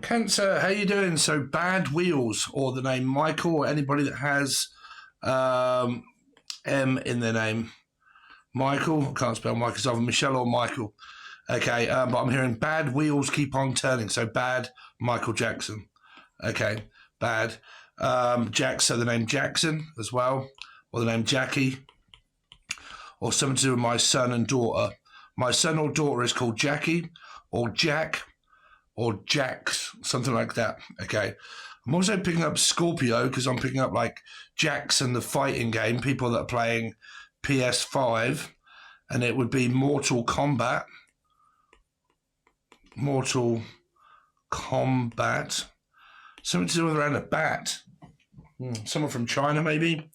Cancer, how you doing? So bad wheels, or the name Michael, or anybody that has M in their name. Michael, I can't spell Michael, it's either Michelle or Michael. Okay, but I'm hearing bad wheels keep on turning. So bad Michael Jackson. Okay, bad. So the name Jackson as well, or the name Jackie, or something to do with my son and daughter. My son or daughter is called Jackie, or Jack, or Jax, something like that. Okay. I'm also picking up Scorpio because I'm picking up like Jackson, the fighting game, people that are playing PS5, and it would be Mortal Kombat. Mortal Kombat. Something to do with around a bat. Someone from China, maybe.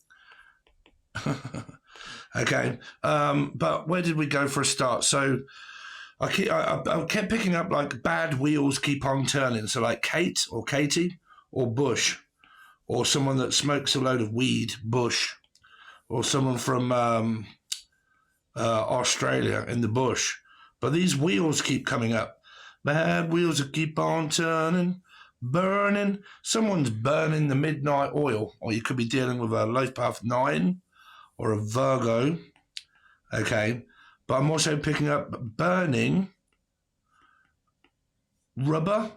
Okay. But where did we go for a start? So I kept picking up like bad wheels keep on turning. So like Kate or Katie or Bush, or someone that smokes a load of weed, Bush, or someone from Australia in the bush. But these wheels keep coming up. Bad wheels that keep on turning, burning. Someone's burning the midnight oil, or you could be dealing with a Life Path 9 or a Virgo. Okay. But I'm also picking up burning rubber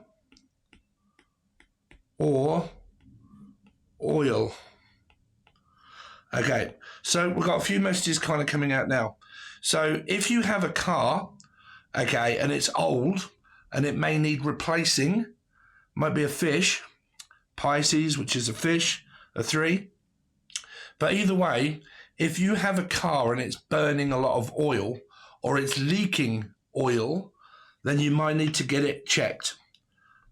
or oil. Okay, so we've got a few messages kind of coming out now. So if you have a car, okay, and it's old and it may need replacing, might be a fish, Pisces, which is a fish, a 3. But either way, if you have a car and it's burning a lot of oil or it's leaking oil, then you might need to get it checked.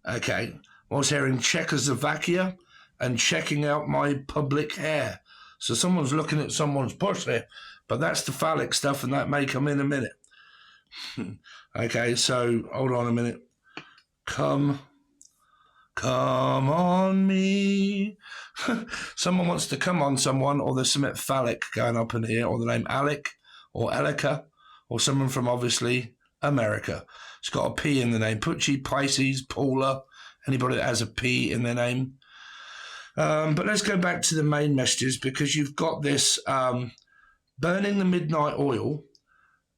Okay, I was hearing Czechoslovakia and checking out my public hair. So someone's looking at someone's pussy, but that's the phallic stuff, and that may come in a minute. Okay, so hold on a minute. Come on me. Someone wants to come on someone, or there's something phallic going up in here, or the name Alec or Elika, or someone from obviously America. It's got a P in the name. Pucci, Pisces, Paula, anybody that has a P in their name. But let's go back to the main messages, because you've got this burning the midnight oil,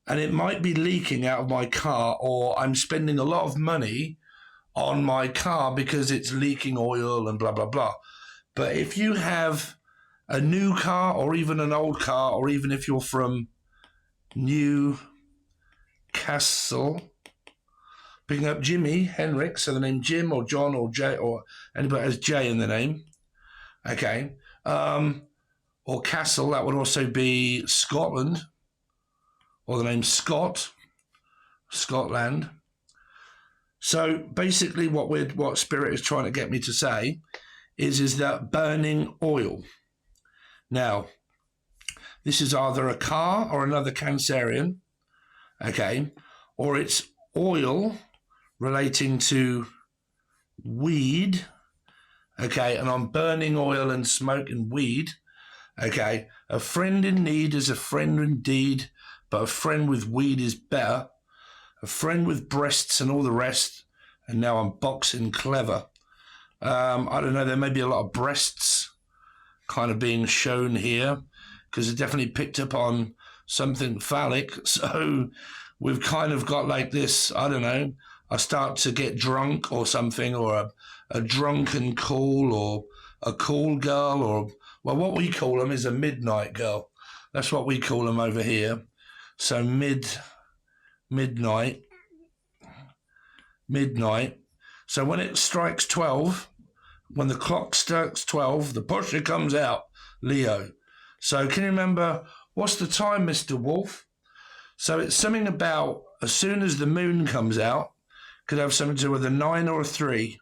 and it might be leaking out of my car, or I'm spending a lot of money on my car because it's leaking oil and blah, blah, blah. But if you have a new car or even an old car, or even if you're from Newcastle, picking up Jimmy Henrik, so the name Jim or John or Jay, or anybody has J in the name, okay, or Castle, that would also be Scotland, or the name Scott, Scotland. So basically what Spirit is trying to get me to say is that burning oil. Now, this is either a car or another Cancerian, okay, or it's oil relating to weed, okay, and I'm burning oil and smoking weed, okay. A friend in need is a friend indeed, but a friend with weed is better. A friend with breasts and all the rest, and now I'm boxing clever. I don't know, there may be a lot of breasts kind of being shown here, because it definitely picked up on something phallic. So we've kind of got like this, I don't know, I start to get drunk or something, or a drunken call, or a call girl, or, well, what we call them is a midnight girl. That's what we call them over here. So midnight. So when it strikes 12, when the clock strikes 12, the pusher comes out, Leo. So can you remember, what's the time, Mr. Wolf? So it's something about as soon as the moon comes out, could have something to do with a 9 or a 3.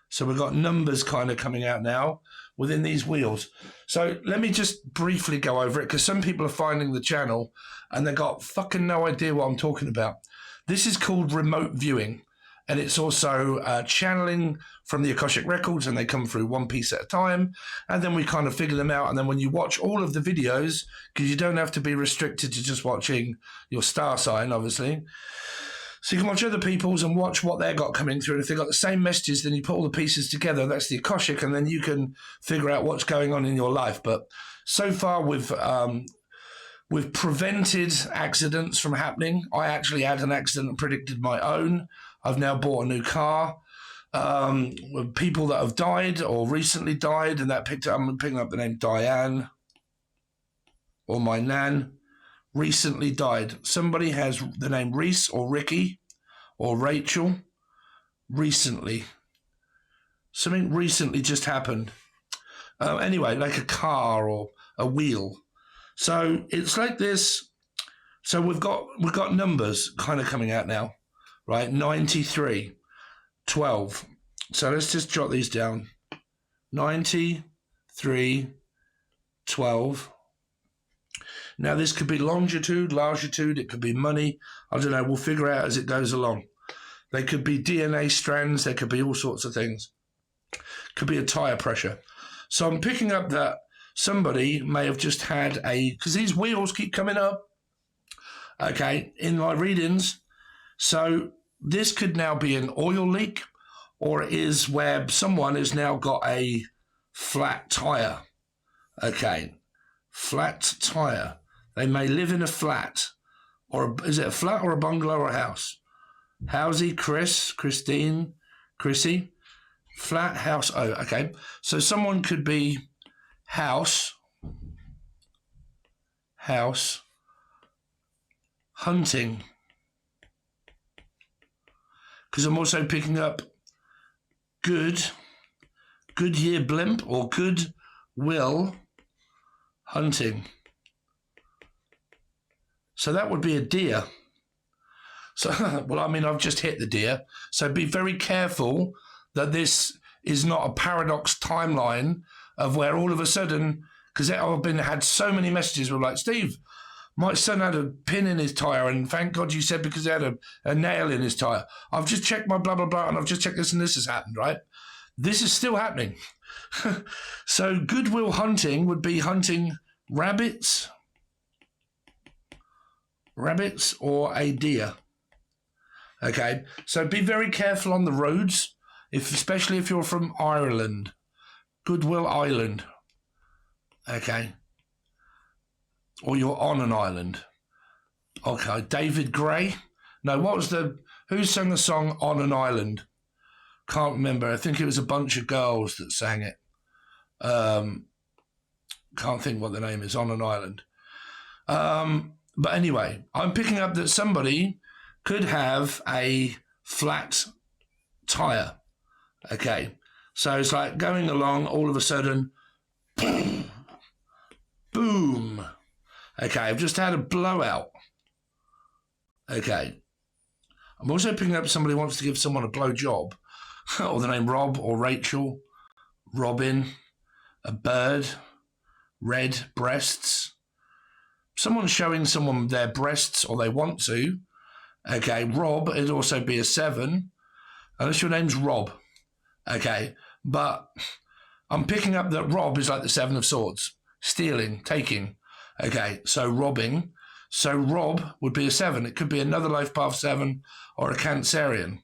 So we've got numbers kind of coming out now within these wheels. So let me just briefly go over it, because some people are finding the channel and they've got fucking no idea what I'm talking about. This is called remote viewing, and it's also channeling from the Akashic Records, and they come through one piece at a time, and then we kind of figure them out. And then when you watch all of the videos, because you don't have to be restricted to just watching your star sign, obviously, So you can watch other people's and watch what they've got coming through. And if they've got the same messages, then you put all the pieces together. That's the Akashic, and then you can figure out what's going on in your life. But so far, we've prevented accidents from happening. I actually had an accident and predicted my own. I've now bought a new car. People that have died or recently died, and that I'm picking up the name Diane, or my nan, recently died. Somebody has the name Reese or Ricky or Rachel recently. Something recently just happened. Anyway, like a car or a wheel. So it's like this. So we've got numbers kind of coming out now, right? 93, 12. So let's just jot these down. 93, 12. Now this could be longitude, latitude, it could be money. I don't know, we'll figure out as it goes along. They could be DNA strands, there could be all sorts of things. Could be a tire pressure. So I'm picking up that somebody may have just had because these wheels keep coming up, okay, in my readings. So this could now be an oil leak, or it is where someone has now got a flat tire, okay, flat tire. They may live in a flat, or is it a flat or a bungalow or a house? Housey, Christine, Chrissy, flat house. Oh, okay. So someone could be house, hunting. Because I'm also picking up Goodyear blimp or Goodwill hunting. So that would be a deer. So, well, I mean, I've just hit the deer. So be very careful that this is not a paradox timeline of where all of a sudden, because I've had so many messages where like, Steve, my son had a pin in his tyre, and thank God you said because he had a nail in his tyre. I've just checked my blah, blah, blah, and I've just checked this and this has happened, right? This is still happening. So Goodwill hunting would be hunting rabbits or a deer. Okay, so be very careful on the roads, especially if you're from Ireland. Goodwill Island. Okay. Or you're on an island. Okay, David Gray. No, who sang the song On an Island? Can't remember. I think it was a bunch of girls that sang it. Can't think what the name is, On an Island. But anyway, I'm picking up that somebody could have a flat tire. Okay, so it's like going along, all of a sudden, boom. Okay, I've just had a blowout. Okay, I'm also picking up somebody who wants to give someone a blow job, or the name Rob or Rachel, Robin, a bird, red breasts. Someone's showing someone their breasts, or they want to. Okay, Rob, it'd also be a 7, unless your name's Rob. Okay, but I'm picking up that Rob is like the 7 of Swords. Stealing, taking. Okay, so robbing. So Rob would be a 7. It could be another life path 7 or a Cancerian.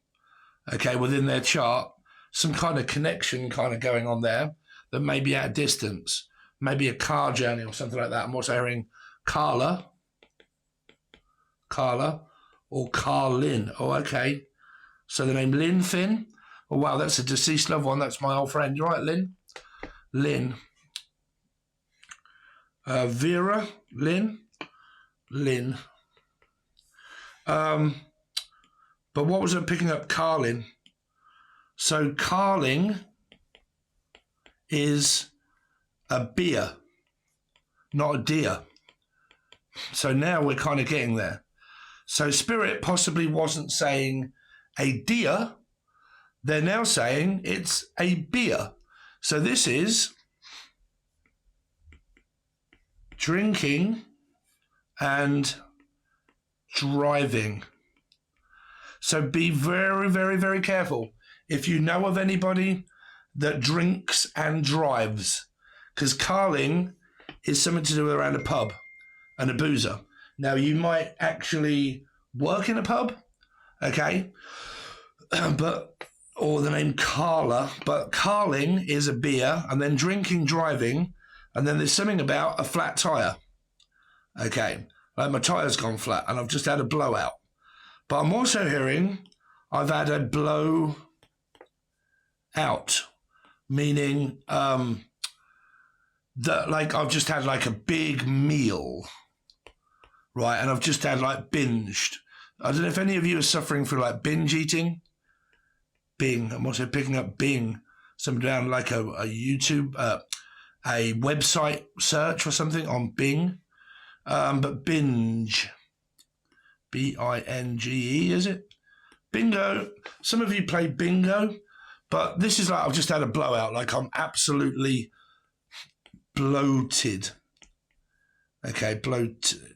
Okay, within their chart, some kind of connection kind of going on there that may be at a distance. Maybe a car journey or something like that. I'm also hearing Carla, or Carlin. Oh, okay. So the name Lynn Finn. Oh, wow, that's a deceased loved one. That's my old friend. You're right, Lynn. Lynn. Vera, Lynn. But what was it picking up? Carlin. So carling is a beer, not a deer. So now we're kind of getting there. So Spirit possibly wasn't saying a deer. They're now saying it's a beer. So this is drinking and driving. So be very, very, very careful if you know of anybody that drinks and drives, because carling is something to do around a pub and a boozer. Now, you might actually work in a pub, okay? Or the name Carla, but carling is a beer, and then drinking, driving, and then there's something about a flat tire. Okay, like my tire's gone flat, and I've just had a blowout. But I'm also hearing I've had a blow out, meaning that like I've just had like a big meal, right? And I've just had like binged. I don't know if any of you are suffering from like binge eating. Bing. I'm also picking up Bing. Something down like a YouTube, a website search or something on Bing. But binge. B-I-N-G-E, is it? Bingo. Some of you play bingo, but this is like I've just had a blowout. Like I'm absolutely bloated. Okay, bloated.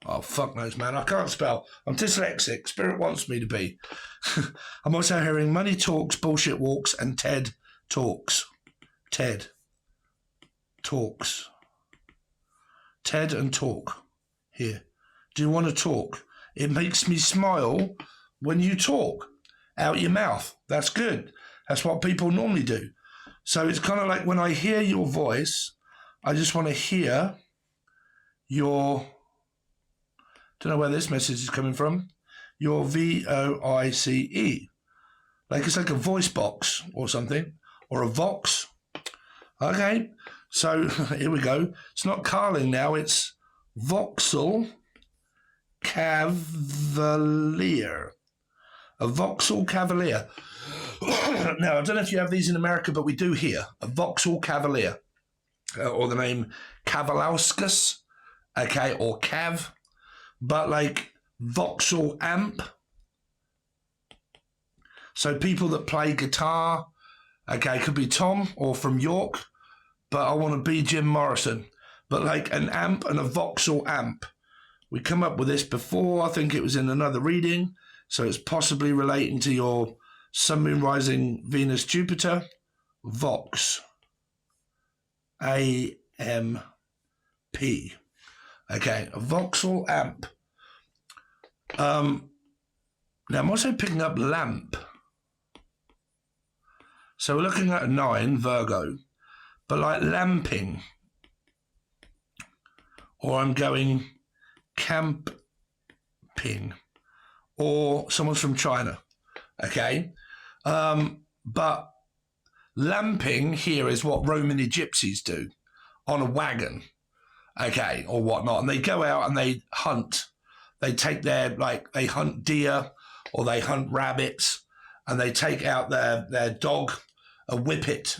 Oh, fuck knows, man. I can't spell. I'm dyslexic. Spirit wants me to be. I'm also hearing money talks, bullshit walks, and TED talks. TED talks. TED and talk. Here. Do you want to talk? It makes me smile when you talk out your mouth. That's good. That's what people normally do. So it's kind of like when I hear your voice, I just want to hear your... Don't know where this message is coming from. Your VOICE. Like it's like a voice box or something. Or a vox. Okay. So here we go. It's not carling now. It's Vauxhall Cavalier. A Vauxhall Cavalier. Now, I don't know if you have these in America, but we do here. A Vauxhall Cavalier. Or the name Kavalauskas. Okay. Or Cav. But like Vauxhall amp. So people that play guitar, okay, could be Tom or from York, but I want to be Jim Morrison. But like an amp and a Vauxhall amp. We come up with this before, I think it was in another reading, so it's possibly relating to your Sun, Moon, Rising, Venus, Jupiter. Vox. A-M-P. Okay, a Vauxhall amp. Now I'm also picking up lamp. So we're looking at a 9, Virgo, but like lamping. Or I'm going camping. Or someone's from China. Okay? But lamping here is what Romany gypsies do on a wagon. Okay, or whatnot. And they go out and they hunt. They take they hunt deer or they hunt rabbits and they take out their dog, a whippet.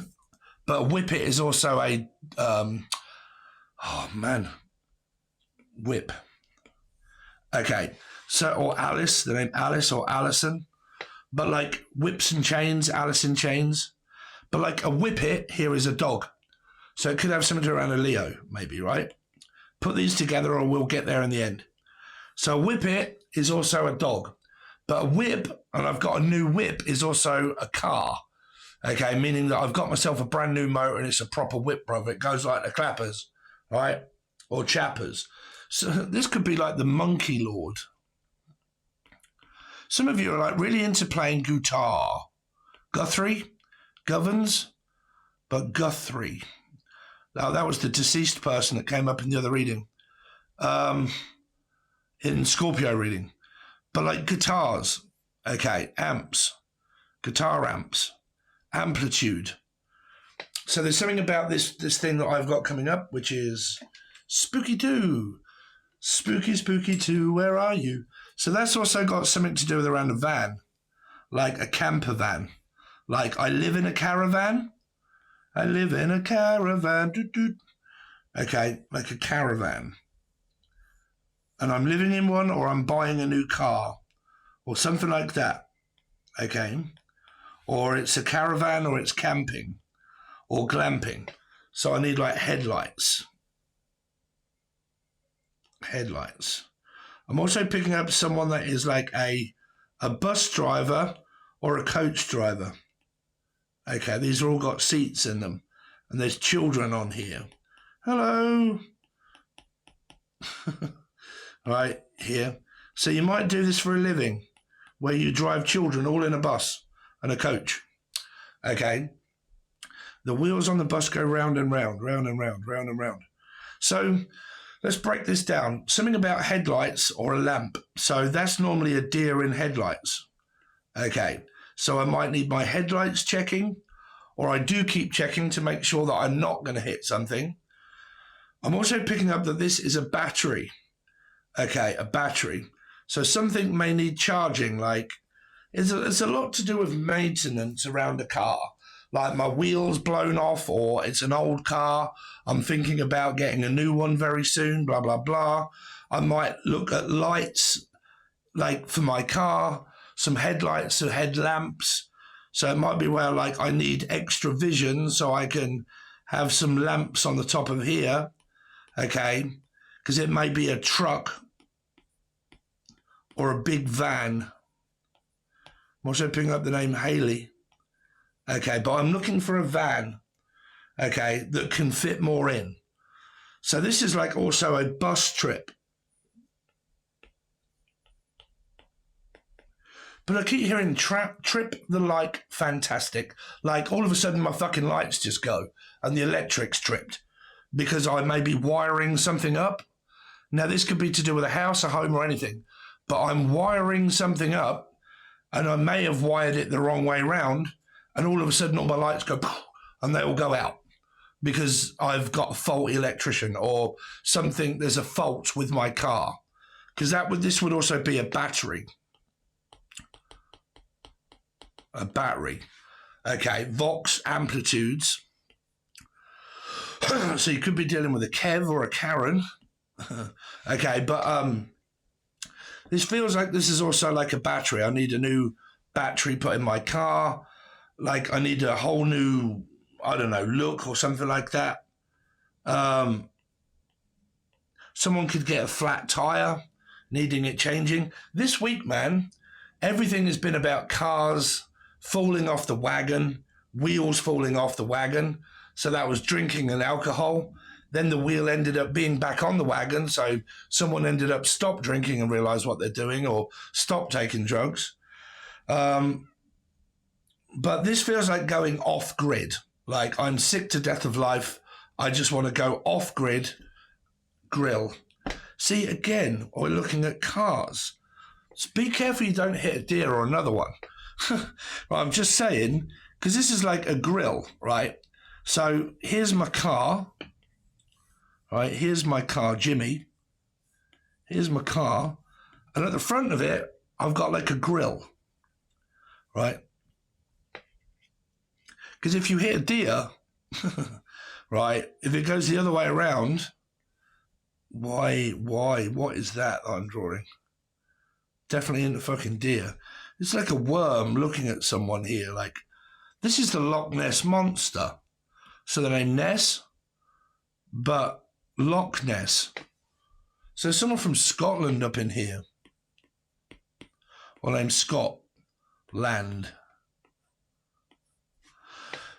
But a whippet is also a, whip. Okay, so, or Alice, the name Alice or Alison. But like whips and chains, Alice in chains. But like a whippet here is a dog. So it could have something around a Leo, maybe, right? Put these together or we'll get there in the end. So a whippet is also a dog. But a whip, and I've got a new whip, is also a car. Okay, meaning that I've got myself a brand new motor and it's a proper whip, brother. It goes like the clappers, right? Or chappers. So this could be like the monkey lord. Some of you are like really into playing guitar. Guthrie, Govans, but Guthrie. Now that was the deceased person that came up in the other reading. In Scorpio reading. But like guitars, okay, amps, guitar amps, amplitude. So there's something about this thing that I've got coming up, which is Spooky 2. Spooky, Spooky 2, where are you? So that's also got something to do with around a van, like a camper van. Like I live in a caravan. I live in a caravan. Okay, like a caravan. And I'm living in one or I'm buying a new car or something like that. Okay. Or it's a caravan or it's camping or glamping. So I need like headlights. Headlights. I'm also picking up someone that is like a bus driver or a coach driver. Okay, these are all got seats in them. And there's children on here. Hello. Right here. So you might do this for a living, where you drive children all in a bus and a coach. Okay. The wheels on the bus go round and round, round and round, round and round. So let's break this down. Something about headlights or a lamp. So that's normally a deer in headlights. Okay. So I might need my headlights checking, or I do keep checking to make sure that I'm not going to hit something. I'm also picking up that this is a battery. Okay, a battery. So something may need charging, like it's a lot to do with maintenance around a car. Like my wheel's blown off, or it's an old car. I'm thinking about getting a new one very soon, blah, blah, blah. I might look at lights, like for my car, some headlights or headlamps. So it might be where like I need extra vision so I can have some lamps on the top of here. Okay, because it may be a truck or a big van. I'm also picking up the name Haley. Okay, but I'm looking for a van, okay, that can fit more in. So this is like also a bus trip. But I keep hearing trip the like fantastic. Like all of a sudden my fucking lights just go and the electric's tripped because I may be wiring something up. Now this could be to do with a house, a home or anything, but I'm wiring something up and I may have wired it the wrong way round. And all of a sudden, all my lights go, and they all go out because I've got a faulty electrician or something. There's a fault with my car, because this would also be a battery. A battery, okay. Vox amplitudes. So you could be dealing with a Kev or a Karen, okay. But this feels like this is also like a battery. I need a new battery put in my car. Like I need a whole new, I don't know, look or something like that. Someone could get a flat tire, needing it changing. This week, man, everything has been about cars falling off the wagon, wheels falling off the wagon. So that was drinking and alcohol. Then the wheel ended up being back on the wagon. So someone ended up stop drinking and realized what they're doing, or stop taking drugs. But this feels like going off grid. Like I'm sick to death of life. I just want to go off grid, grill. See, again, we're looking at cars. So be careful you don't hit a deer or another one. Well, I'm just saying, because this is like a grill, right? So here's my car, right? Here's my car, Jimmy. Here's my car. And at the front of it, I've got like a grill, right? Because if you hit a deer, right, if it goes the other way around, why, what is that I'm drawing? Definitely in the fucking deer. It's like a worm looking at someone here. Like, this is the Loch Ness Monster. So the name Ness, but Loch Ness. So someone from Scotland up in here. Well, named Scott Land.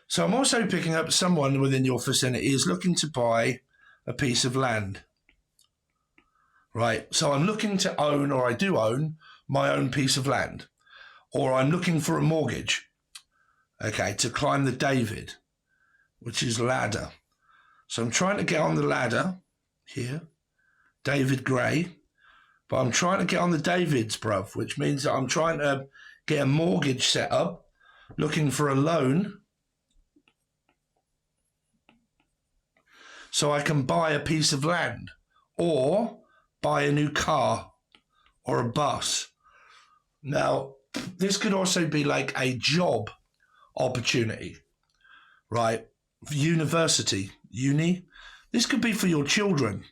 So I'm also picking up someone within your vicinity is looking to buy a piece of land. Right, so I'm looking to own, or I do own, my own piece of land. Or I'm looking for a mortgage, okay, to climb the David, which is ladder. So I'm trying to get on the ladder here, David Gray, but I'm trying to get on the Davids, bruv, which means that I'm trying to get a mortgage set up, looking for a loan, so I can buy a piece of land or buy a new car or a bus. Now, this could also be like a job opportunity, right? University, uni. This could be for your children.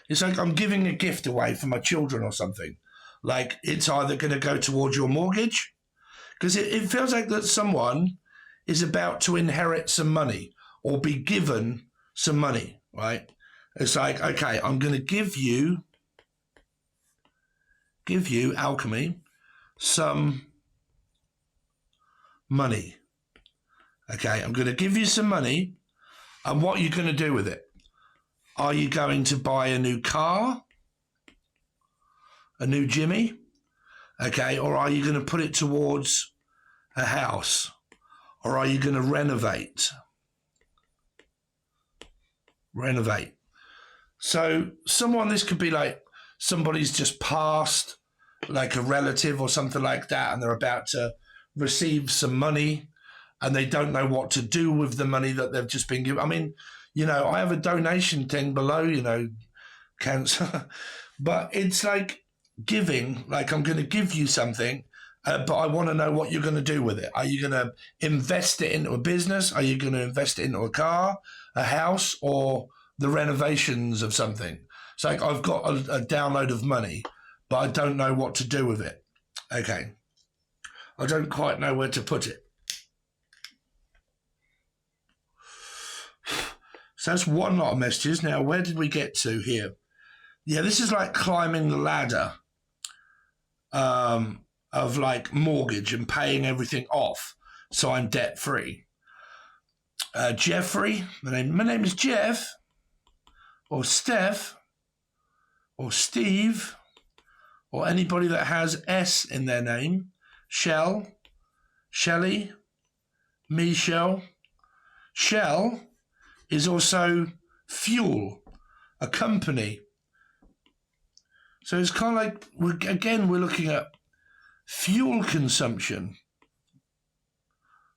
It's like I'm giving a gift away for my children or something. Like it's either going to go towards your mortgage, because it feels like that someone is about to inherit some money or be given some money, right? It's like, okay, I'm going to give you, alchemy, some money. Okay, I'm going to give you some money, and what are you going to do with it? Are you going to buy a new car? a new Jimmy? Okay, or are you going to put it towards a house? Or are you going to renovate? Renovate. So this could be like somebody's just passed, like a relative or something like that, and they're about to receive some money and they don't know what to do with the money that they've just been given. I mean, I have a donation thing below, cancer, but it's like giving, like I'm going to give you something, but I want to know what you're going to do with it. Are you going to invest it into a business? Are you going to invest it into a car, a house, or the renovations of something? It's like I've got a download of money, but I don't know what to do with it. Okay. I don't quite know where to put it. So that's one lot of messages. Now, where did we get to here? Yeah, this is like climbing the ladder of like mortgage and paying everything off, so I'm debt free. Jeffrey, my name is Jeff, or Steph, or Steve, or anybody that has S in their name. Shell, Shelley, Michelle. Shell is also fuel, a company. So it's kind of like, we're looking at fuel consumption.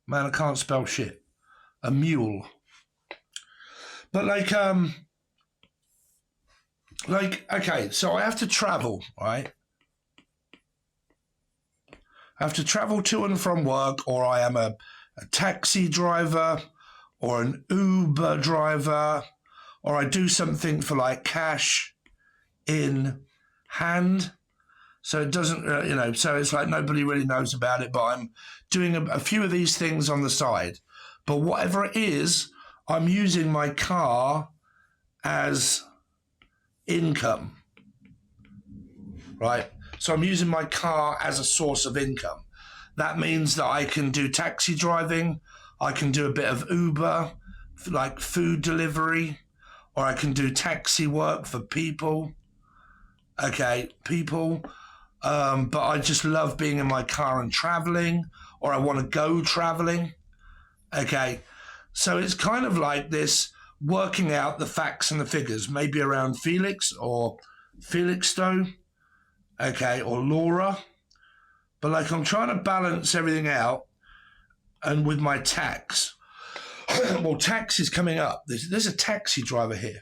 Man, I can't spell shit. A mule. But okay, so I have to travel, right? I have to travel to and from work, or I am a taxi driver, or an Uber driver, or I do something for like cash in hand. So it doesn't, so it's like nobody really knows about it, but I'm doing a few of these things on the side. But whatever it is, I'm using my car as income, right? So I'm using my car as a source of income. That means that I can do taxi driving, I can do a bit of Uber, like food delivery, or I can do taxi work for people. Okay, people. But I just love being in my car and traveling, or I want to go traveling. Okay, so it's kind of like this, working out the facts and the figures, maybe around Felix or Felixstowe, okay, or Laura. But like I'm trying to balance everything out, and with my tax. Well, tax is coming up. There's a taxi driver here.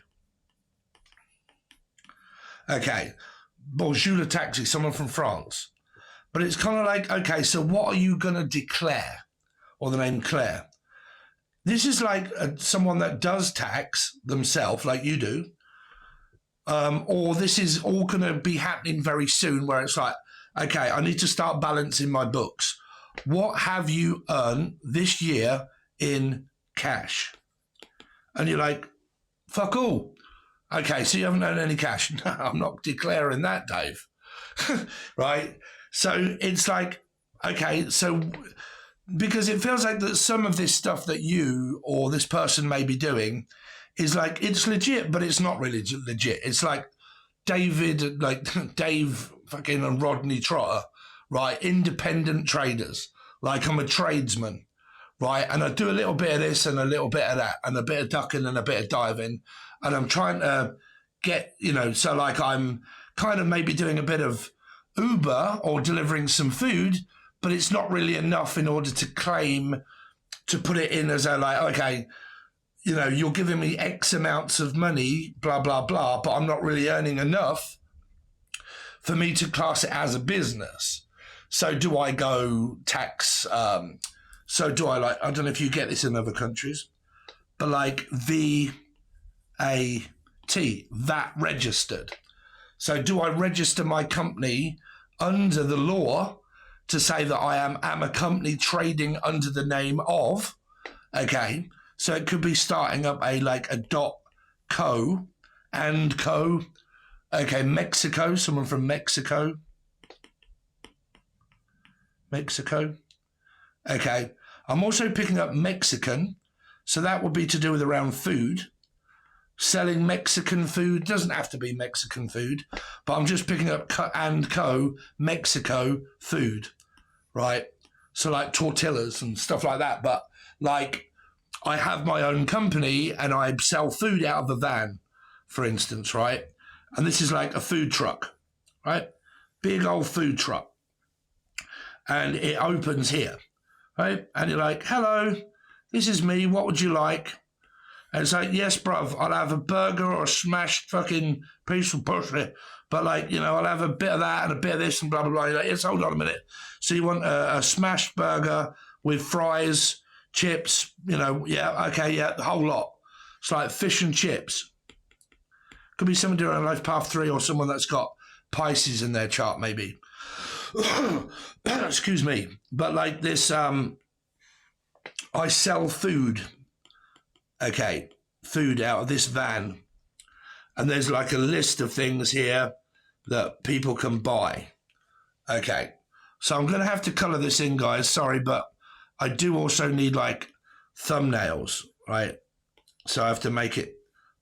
Okay, bonjour le taxi, someone from France. But it's kind of like, okay, so what are you going to declare? Or the name Claire. This is like someone that does tax themselves, like you do. Or this is all going to be happening very soon, where it's like, okay, I need to start balancing my books. What have you earned this year in cash? And you're like, fuck all. Okay, so you haven't earned any cash. No, I'm not declaring that, Dave. Right? So it's like, okay, so because it feels like that some of this stuff that you or this person may be doing is like, it's legit, but it's not really legit. It's like Dave fucking and Rodney Trotter, right? Independent traders. Like I'm a tradesman, right? And I do a little bit of this and a little bit of that and a bit of ducking and a bit of diving. And I'm trying to get, so like I'm kind of maybe doing a bit of Uber or delivering some food, but it's not really enough in order to claim to put it in as a like, okay, you're giving me X amounts of money, blah, blah, blah, but I'm not really earning enough for me to class it as a business. So do I go tax? So do I I don't know if you get this in other countries, but like VAT, VAT registered. So do I register my company under the law to say that I am a company trading under the name of, okay, so it could be starting up a .co and co, okay, Mexico, someone from Mexico, okay. I'm also picking up Mexican, so that would be to do with around food, selling Mexican food. Doesn't have to be Mexican food, but I'm just picking up and co Mexico food, right? So like tortillas and stuff like that. But like I have my own company and I sell food out of a van, for instance, right? And this is like a food truck, right? Big old food truck. And it opens here, right? And you're like, hello, this is me. What would you like? And it's like, yes, bruv, I'll have a burger or a smashed fucking piece of pussy. But like, you know, I'll have a bit of that and a bit of this and blah, blah, blah. You're like, yes, hold on a minute. So you want a smashed burger with fries, chips, you know, yeah, okay, yeah, the whole lot. It's like fish and chips. Could be someone doing a life path 3 or someone that's got Pisces in their chart, maybe. Excuse me. But like this, I sell food. Okay, food out of this van. And there's like a list of things here that people can buy. Okay, so I'm going to have to color this in, guys. Sorry, but I do also need like thumbnails, right? So I have to make it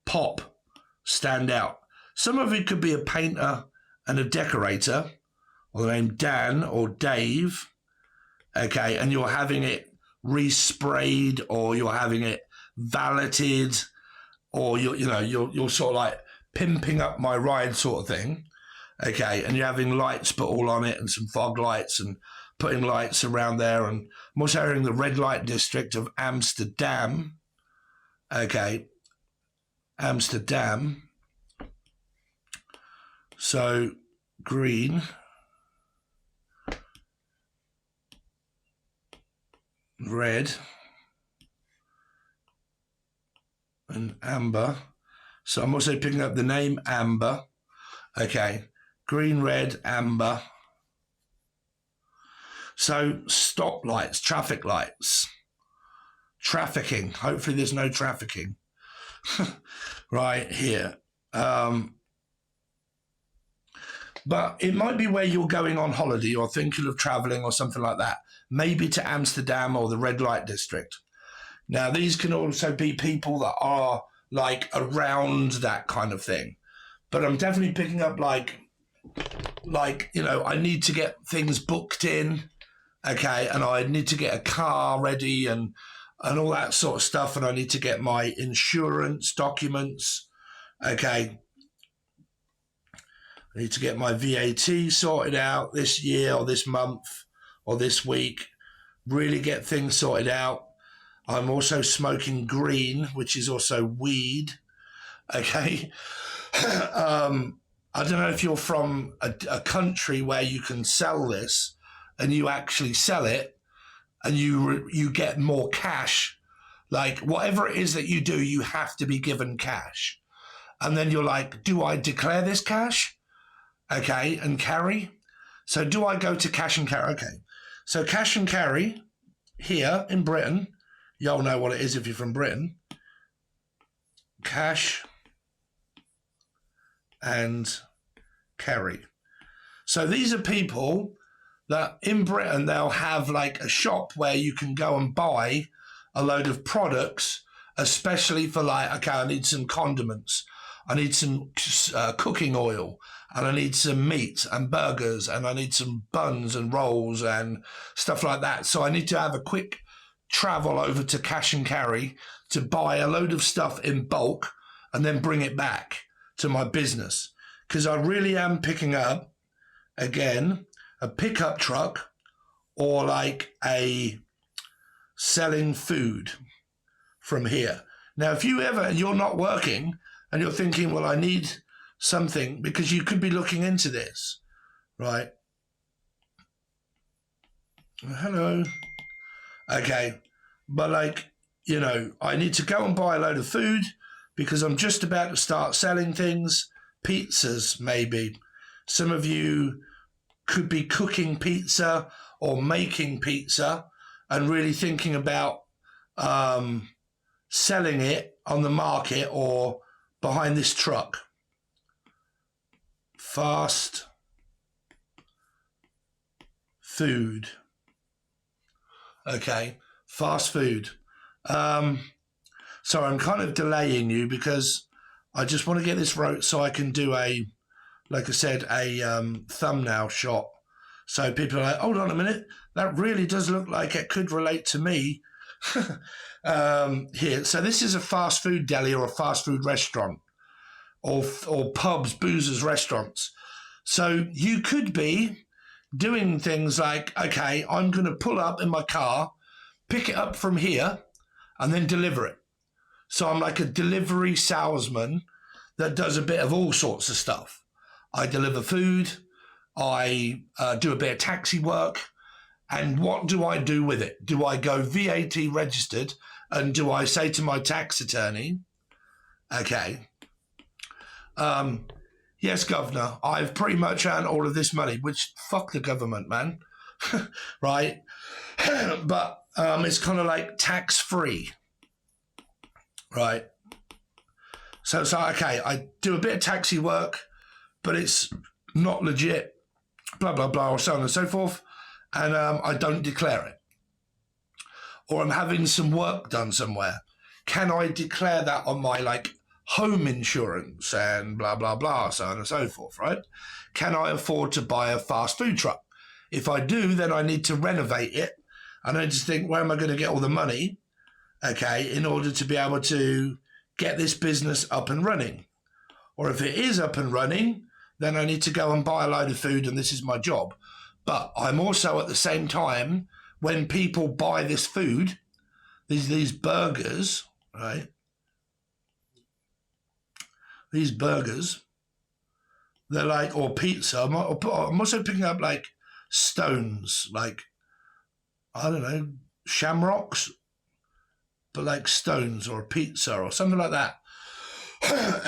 pop, stand out. Some of it could be a painter and a decorator, or the name Dan or Dave. Okay, and you're having it resprayed, or you're having it valeted, or you're sort of like pimping up my ride sort of thing. Okay, and you're having lights put all on it and some fog lights and putting lights around there. And I'm also having the red light district of Amsterdam. Okay, Amsterdam. So green, red, and amber. So I'm also picking up the name Amber. Okay, green, red, amber. So stop lights, traffic lights, trafficking. Hopefully there's no trafficking right here. But it might be where you're going on holiday or thinking of traveling or something like that. Maybe to Amsterdam or the red light district. Now, these can also be people that are like around that kind of thing. But I'm definitely picking up like, you know, I need to get things booked in, okay, and I need to get a car ready and all that sort of stuff, and I need to get my insurance documents, okay. I need to get my VAT sorted out this year or this month or this week, really get things sorted out. I'm also smoking green, which is also weed, okay. I don't know if you're from a country where you can sell this and you actually sell it and you get more cash. Like whatever it is that you do, you have to be given cash. And then you're like, do I declare this cash? Okay, and carry. So do I go to cash and carry? Okay, so cash and carry here in Britain, y'all know what it is if you're from Britain. Cash and carry. So these are people that in Britain, they'll have like a shop where you can go and buy a load of products, especially for like, okay, I need some condiments. I need some cooking oil, and I need some meat and burgers, and I need some buns and rolls and stuff like that. So I need to have a quick travel over to cash and carry to buy a load of stuff in bulk and then bring it back to my business. Because I really am picking up, again, a pickup truck or like a selling food from here. Now, if you're not working and you're thinking, well, I need something, because you could be looking into this, right? Hello. Okay. But like, you know, I need to go and buy a load of food because I'm just about to start selling things. Pizzas, maybe. Some of you could be cooking pizza or making pizza and really thinking about selling it on the market or behind this truck. Fast food. Okay, fast food. Sorry, I'm kind of delaying you because I just want to get this wrote so I can do like I said, a thumbnail shot. So people are like, hold on a minute, that really does look like it could relate to me. Here. So this is a fast food deli or a fast food restaurant or pubs, boozers, restaurants. So you could be doing things like, okay, I'm going to pull up in my car, pick it up from here, and then deliver it. So I'm like a delivery salesman that does a bit of all sorts of stuff. I deliver food, I do a bit of taxi work, and what do I do with it? Do I go VAT registered, and do I say to my tax attorney, okay, yes, Governor, I've pretty much earned all of this money, which fuck the government, man, right? But it's kind of like tax-free, right? So it's like, okay, I do a bit of taxi work, but it's not legit, blah, blah, blah, or so on and so forth, and I don't declare it. Or I'm having some work done somewhere. Can I declare that on my, like, home insurance and blah, blah, blah, so on and so forth, right? Can I afford to buy a fast food truck? If I do, then I need to renovate it. And I just think, where am I going to get all the money, okay, in order to be able to get this business up and running? Or if it is up and running, then I need to go and buy a load of food and this is my job. But I'm also at the same time, when people buy this food, these burgers, right? These burgers, they're like, or pizza. I'm also picking up like stones, like, I don't know, shamrocks, but like stones or a pizza or something like that.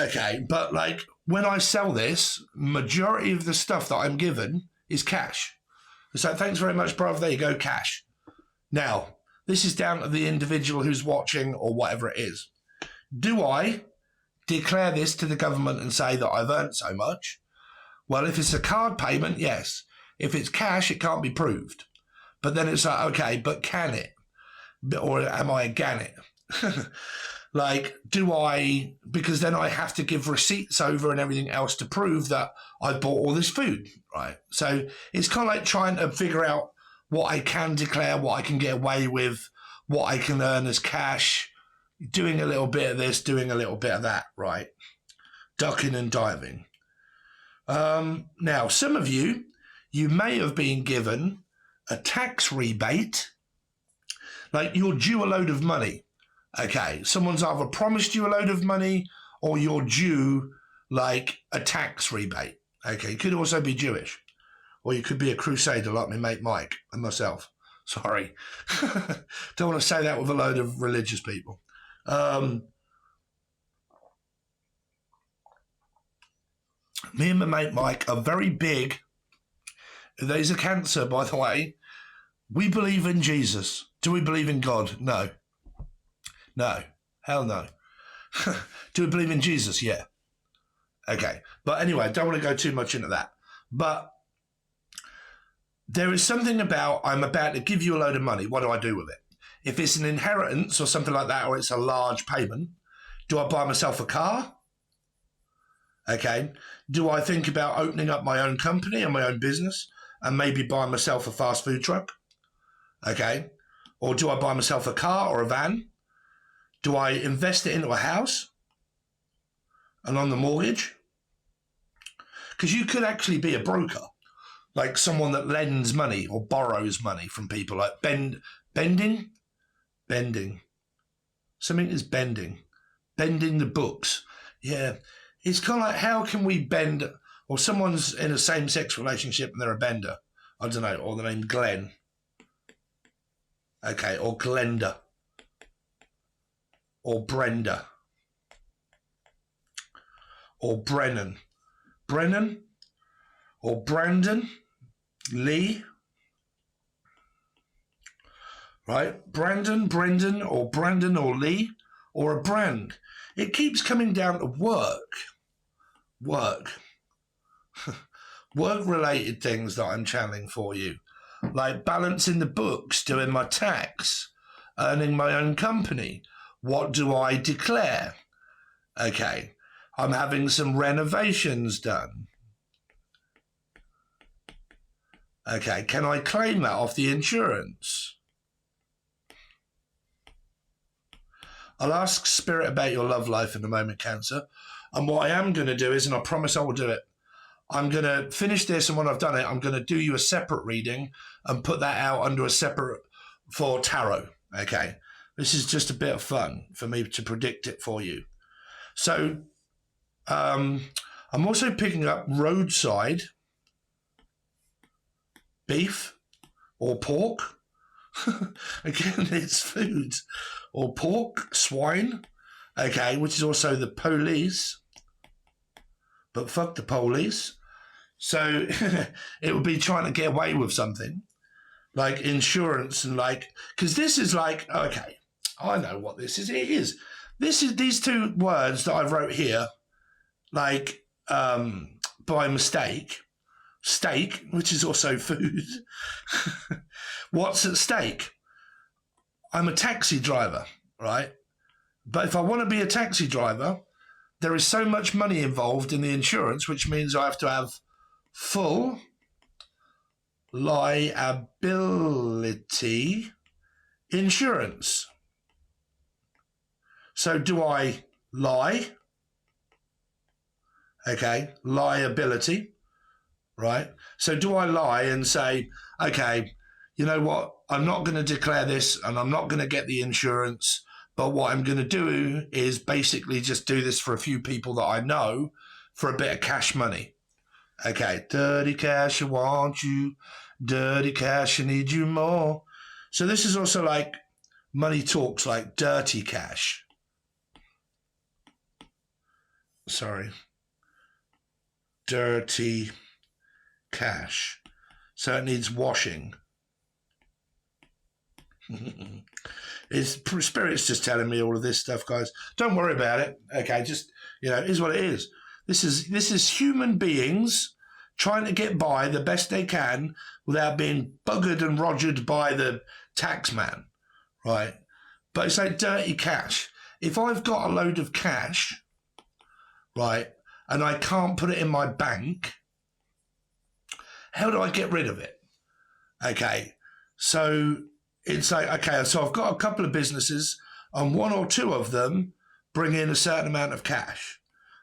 Okay, but like when I sell this, majority of the stuff that I'm given is cash. So thanks very much, bruv. There you go, cash. Now, this is down to the individual who's watching or whatever it is. Do I declare this to the government and say that I've earned so much? Well, if it's a card payment, yes. If it's cash, it can't be proved. But then it's like, okay, but can it? Or am I a gannet? Like, do I, because then I have to give receipts over and everything else to prove that I bought all this food, right? So it's kind of like trying to figure out what I can declare, what I can get away with, what I can earn as cash, doing a little bit of this, doing a little bit of that, right? Ducking and diving. Now, some of you may have been given a tax rebate, like you're due a load of money. Okay, someone's either promised you a load of money or you're due like a tax rebate. Okay, you could also be Jewish, or you could be a crusader like my mate Mike and myself. Sorry, don't want to say that with a load of religious people. Me and my mate Mike are very big. There's a cancer, by the way. We believe in Jesus. Do we believe in God? No. No. Hell no. Do we believe in Jesus? Yeah. Okay. But anyway, I don't want to go too much into that. But there is something about, I'm about to give you a load of money. What do I do with it? If it's an inheritance or something like that, or it's a large payment, do I buy myself a car? Okay. Do I think about opening up my own company and my own business and maybe buy myself a fast food truck? Okay. Or do I buy myself a car or a van? Do I invest it into a house and on the mortgage? Because you could actually be a broker, like someone that lends money or borrows money from people, like bending. Something is bending the books. Yeah. It's kind of like, how can we bend, or someone's in a same-sex relationship and they're a bender. I don't know, or the name Glenn. Okay, or Glenda. Or Brenda. Or Brennan. Brennan? Or Brandon? Lee? Right? Brandon, Brendan, or Brandon, or Lee, or a brand. It keeps coming down to work. Work. Work-related things that I'm channeling for you. Like balancing the books, doing my tax, earning my own company. What do I declare? Okay. I'm having some renovations done. Okay, can I claim that off the insurance? I'll ask Spirit about your love life in a moment, Cancer. And what I am going to do is, and I promise I will do it, I'm going to finish this, and when I've done it, I'm going to do you a separate reading and put that out under a separate for tarot. Okay, this is just a bit of fun for me to predict it for you. So I'm also picking up roadside beef or pork. Again, it's food. Or pork, swine, okay, which is also the police. But fuck the police. So it would be trying to get away with something like insurance and like, because this is like, okay, I know what this is. It is. This is these two words that I wrote here, like by mistake. Steak, which is also food. What's at stake? I'm a taxi driver, right? But if I want to be a taxi driver, there is so much money involved in the insurance, which means I have to have full liability insurance. So do I lie? Okay, liability, right? So do I lie and say, okay, you know what? I'm not going to declare this and I'm not going to get the insurance. But what I'm going to do is basically just do this for a few people that I know for a bit of cash money. Okay, dirty cash, I want you. Dirty cash, I need you more. So this is also like money talks, like dirty cash. Sorry. Dirty cash. So it needs washing. Spirit's just telling me all of this stuff, guys. Don't worry about it. Okay, just, it is what it is. This is human beings trying to get by the best they can without being buggered and rogered by the tax man, right? But it's like dirty cash. If I've got a load of cash, right, and I can't put it in my bank, how do I get rid of it? Okay, so it's like, okay, so I've got a couple of businesses and one or two of them bring in a certain amount of cash.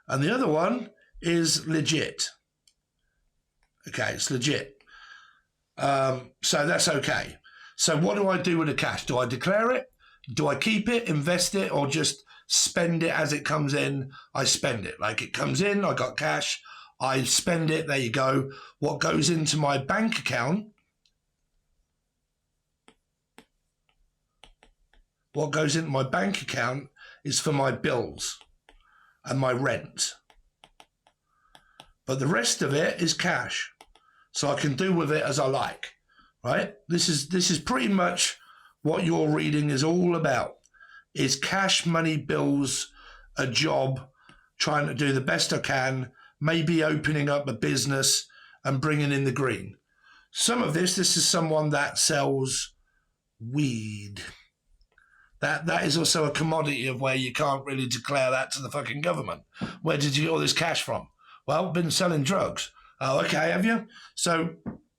And the other one is legit. Okay, it's legit. So that's okay. So what do I do with the cash? Do I declare it? Do I keep it, invest it, or just spend it as it comes in? I spend it. Like it comes in, I got cash, I spend it, there you go. What goes into my bank account is for my bills and my rent. But the rest of it is cash. So I can do with it as I like, right? This is pretty much what your reading is all about. Is cash, money, bills, a job, trying to do the best I can, maybe opening up a business and bringing in the green. Some of this is someone that sells weed. That is also a commodity of where you can't really declare that to the fucking government. Where did you get all this cash from? Well, been selling drugs. Oh, okay, have you? So,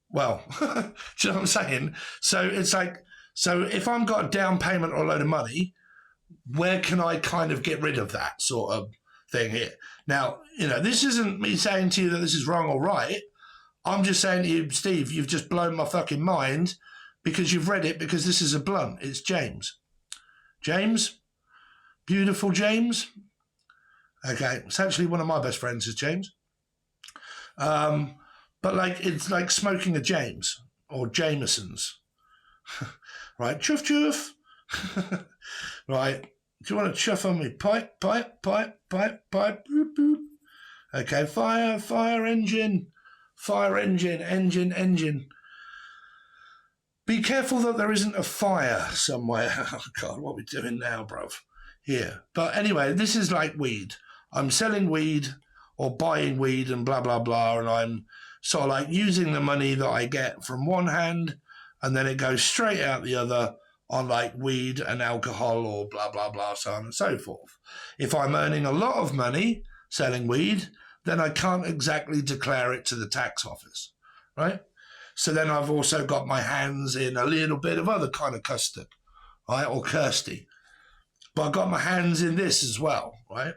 well, do you know what I'm saying? So it's like, so if I've got a down payment or a load of money, where can I kind of get rid of that sort of thing here? Now, this isn't me saying to you that this is wrong or right. I'm just saying to you, Steve, you've just blown my fucking mind because you've read it, because this is a blunt. It's James. James, beautiful James. Okay, it's actually one of my best friends is James. But like it's like smoking a James or Jameson's, right? Chuff chuff, right? Do you want to chuff on me? Pipe, pipe, pipe, pipe, pipe, boop, boop. Okay, fire engine, engine. Be careful that there isn't a fire somewhere. Oh, God, what are we doing now, bruv? Here. But anyway, this is like weed. I'm selling weed or buying weed and blah, blah, blah. And I'm sort of like using the money that I get from one hand and then it goes straight out the other on like weed and alcohol or blah, blah, blah, so on and so forth. If I'm earning a lot of money, selling weed, then I can't exactly declare it to the tax office, right? So then I've also got my hands in a little bit of other kind of custard, right, or Kirsty. But I've got my hands in this as well, right?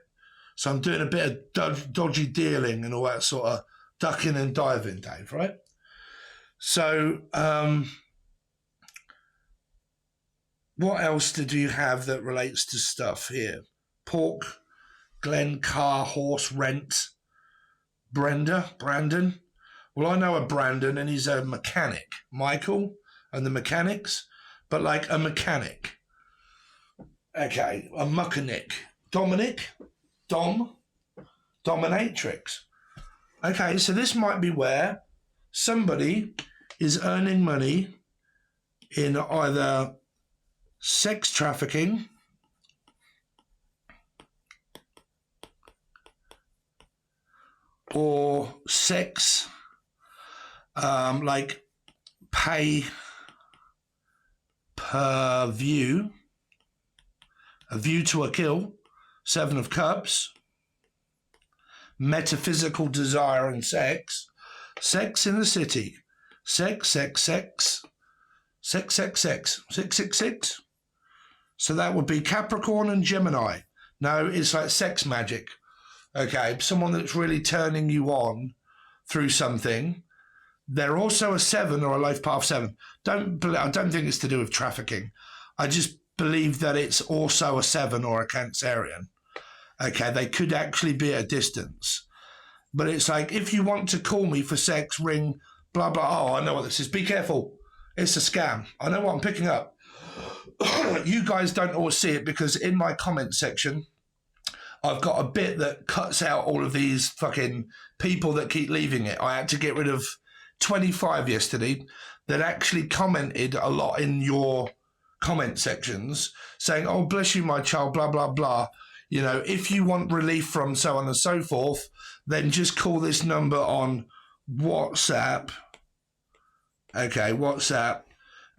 So I'm doing a bit of dodgy dealing and all that sort of ducking and diving, Dave, right? So what else did you have that relates to stuff here? Pork, Glenn, car, horse, rent, Brandon. Well, I know a Brandon and he's a mechanic. Michael and the mechanics, but like a mechanic. Okay, a mechanic. Dominic, dominatrix. Okay, so this might be where somebody is earning money in either sex trafficking or sex, like pay per view, a view to a kill, 7 of Cups, metaphysical desire and sex, sex in the city, sex, 666. So that would be Capricorn and Gemini. No, it's like sex magic. Okay, someone that's really turning you on through something. They're also a 7 or a life path 7. I don't think it's to do with trafficking. I just believe that it's also a 7 or a Cancerian. Okay, they could actually be at a distance. But it's like, if you want to call me for sex, ring, blah, blah. Oh, I know what this is. Be careful. It's a scam. I know what I'm picking up. You guys don't always see it because in my comment section, I've got a bit that cuts out all of these fucking people that keep leaving it. I had to get rid of 25 yesterday that actually commented a lot in your comment sections saying, oh, bless you, my child, blah, blah, blah. You know, if you want relief from so on and so forth, then just call this number on WhatsApp. Okay, WhatsApp,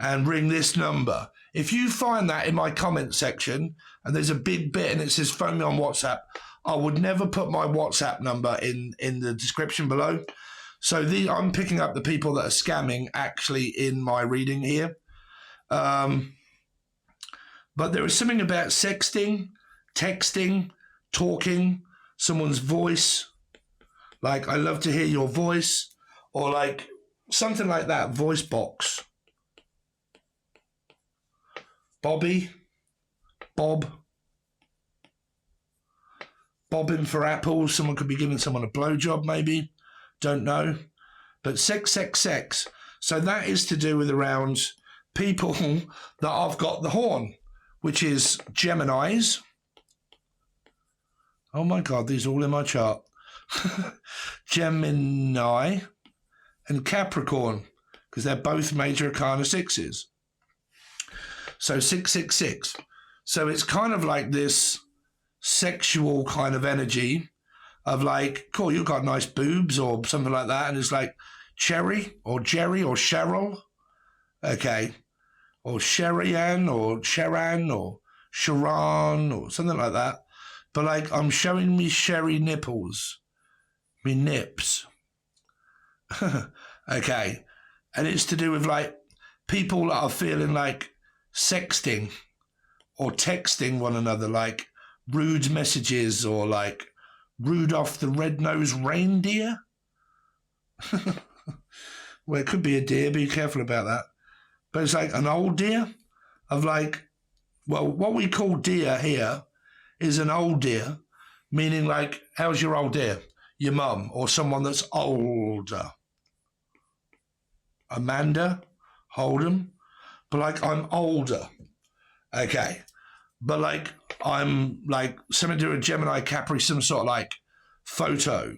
and ring this number. If you find that in my comment section and there's a big bit and it says phone me on WhatsApp, I would never put my WhatsApp number in the description below. So I'm picking up the people that are scamming actually in my reading here. But there is something about sexting, texting, talking, someone's voice. Like, I love to hear your voice, or like something like that, voice box. Bobbing for apples. Someone could be giving someone a blowjob, maybe. Don't know. But sex. So that is to do with around people that I've got the horn, which is Geminis. Oh my God, these are all in my chart. Gemini and Capricorn, because they're both major arcana 6s. So 666. So it's kind of like this sexual kind of energy of like, cool, you've got nice boobs or something like that. And it's like Cherry or Jerry or Cheryl. Okay. Or Sherian or Sharon or Sharon or something like that. But like, I'm showing me Sherry nipples. Me nips. Okay. And it's to do with like people that are feeling like sexting or texting one another, like rude messages or like Rudolph the Red-Nosed Reindeer. Well, it could be a deer. Be careful about that. But it's like an old deer of like, well, what we call deer here is an old deer, meaning like, how's your old deer? Your mum or someone that's older. Amanda, Hold'em. But like, I'm older. Okay. But like, I'm like something to do with Gemini, Capri, some sort of like photos.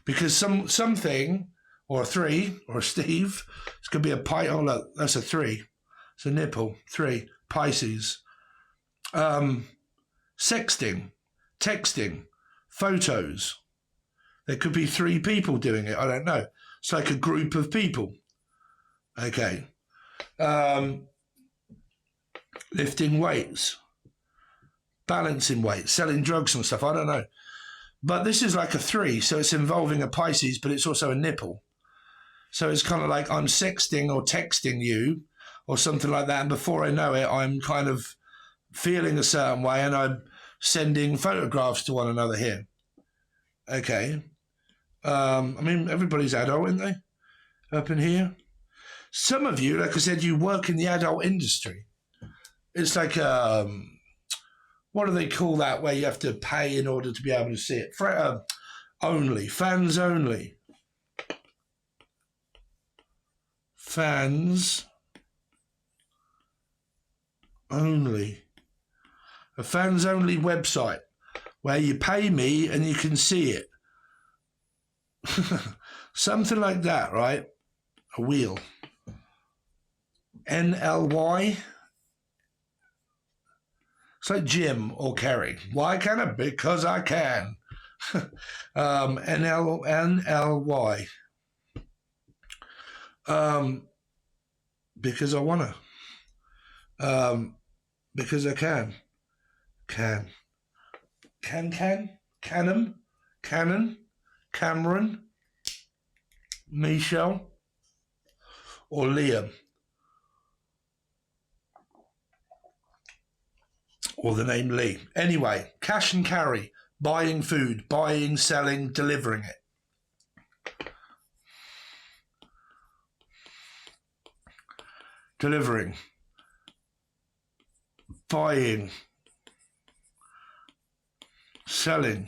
Because something, or a 3, or a Steve, it's going to be a pie. Oh, look, that's a 3. It's a nipple. 3. Pisces. Sexting, texting, photos. There could be 3 people doing it. I don't know. It's like a group of people. Okay. Lifting weights. balancing weight, selling drugs and stuff. I don't know. But this is like a 3, so it's involving a Pisces, but it's also a nipple. So it's kind of like I'm sexting or texting you or something like that. And before I know it, I'm kind of feeling a certain way and I'm sending photographs to one another here. Okay. I mean, everybody's adult, isn't they? Up in here. Some of you, like I said, you work in the adult industry. It's like, what do they call that, where you have to pay in order to be able to see it? Only. Fans only. Fans only. A fans only website where you pay me and you can see it. Something like that, right? A wheel. NLY. It's like Jim or Kerry. Why can I? Because I can. NLY. Because I wanna. Because I can. Cannon. Cameron. Michelle. Or Liam. Or the name Lee. Anyway, cash and carry. Buying food. Buying, selling, delivering it. Delivering. Buying. Selling.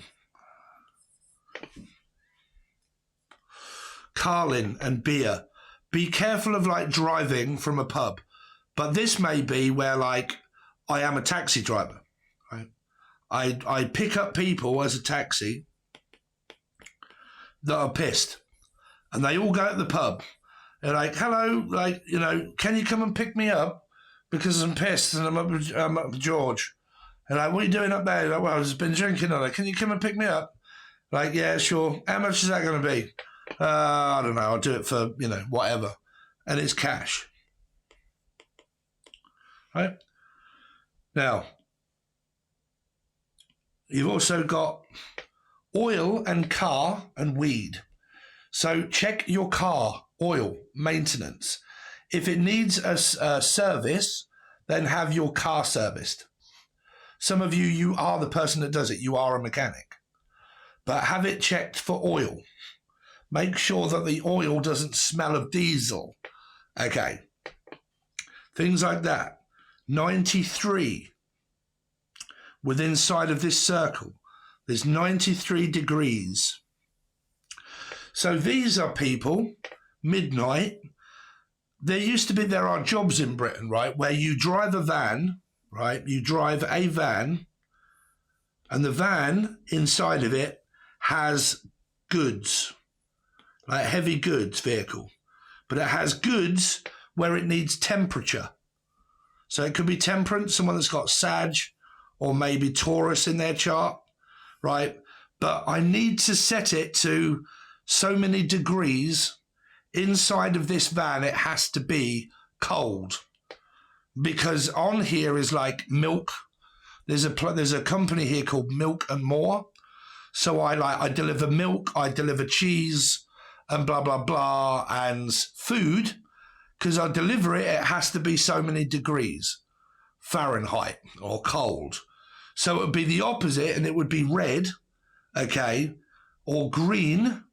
Carlin and beer. Be careful of like driving from a pub. But this may be where like I am a taxi driver. Right? I pick up people as a taxi that are pissed. And they all go to the pub. They're like, hello, like, you know, can you come and pick me up? Because I'm pissed and I'm up with George. And like, what are you doing up there? Like, well, I've just been drinking all day. Can you come and pick me up? Like, yeah, sure. How much is that going to be? I don't know. I'll do it for, you know, whatever. And it's cash. Right? Now, you've also got oil and car and weed. So check your car, oil, maintenance. If it needs a service, then have your car serviced. Some of you, you are the person that does it. You are a mechanic. But have it checked for oil. Make sure that the oil doesn't smell of diesel. Okay. Things like that. 93. Within side of this circle, there's 93 degrees. So these are people, midnight. There are jobs in Britain, right, where you drive a van, right? You drive a van, and the van inside of it has goods, like heavy goods vehicle. But it has goods where it needs temperature. So it could be temperance, someone that's got Sag or maybe Taurus in their chart, right? But I need to set it to so many degrees. Inside of this van, it has to be cold. Because on here is like milk. There's a company here called Milk and More. So I deliver milk, I deliver cheese and blah, blah, blah, and food. Because I deliver it, it has to be so many degrees Fahrenheit or cold. So it would be the opposite, and it would be red, okay, or green,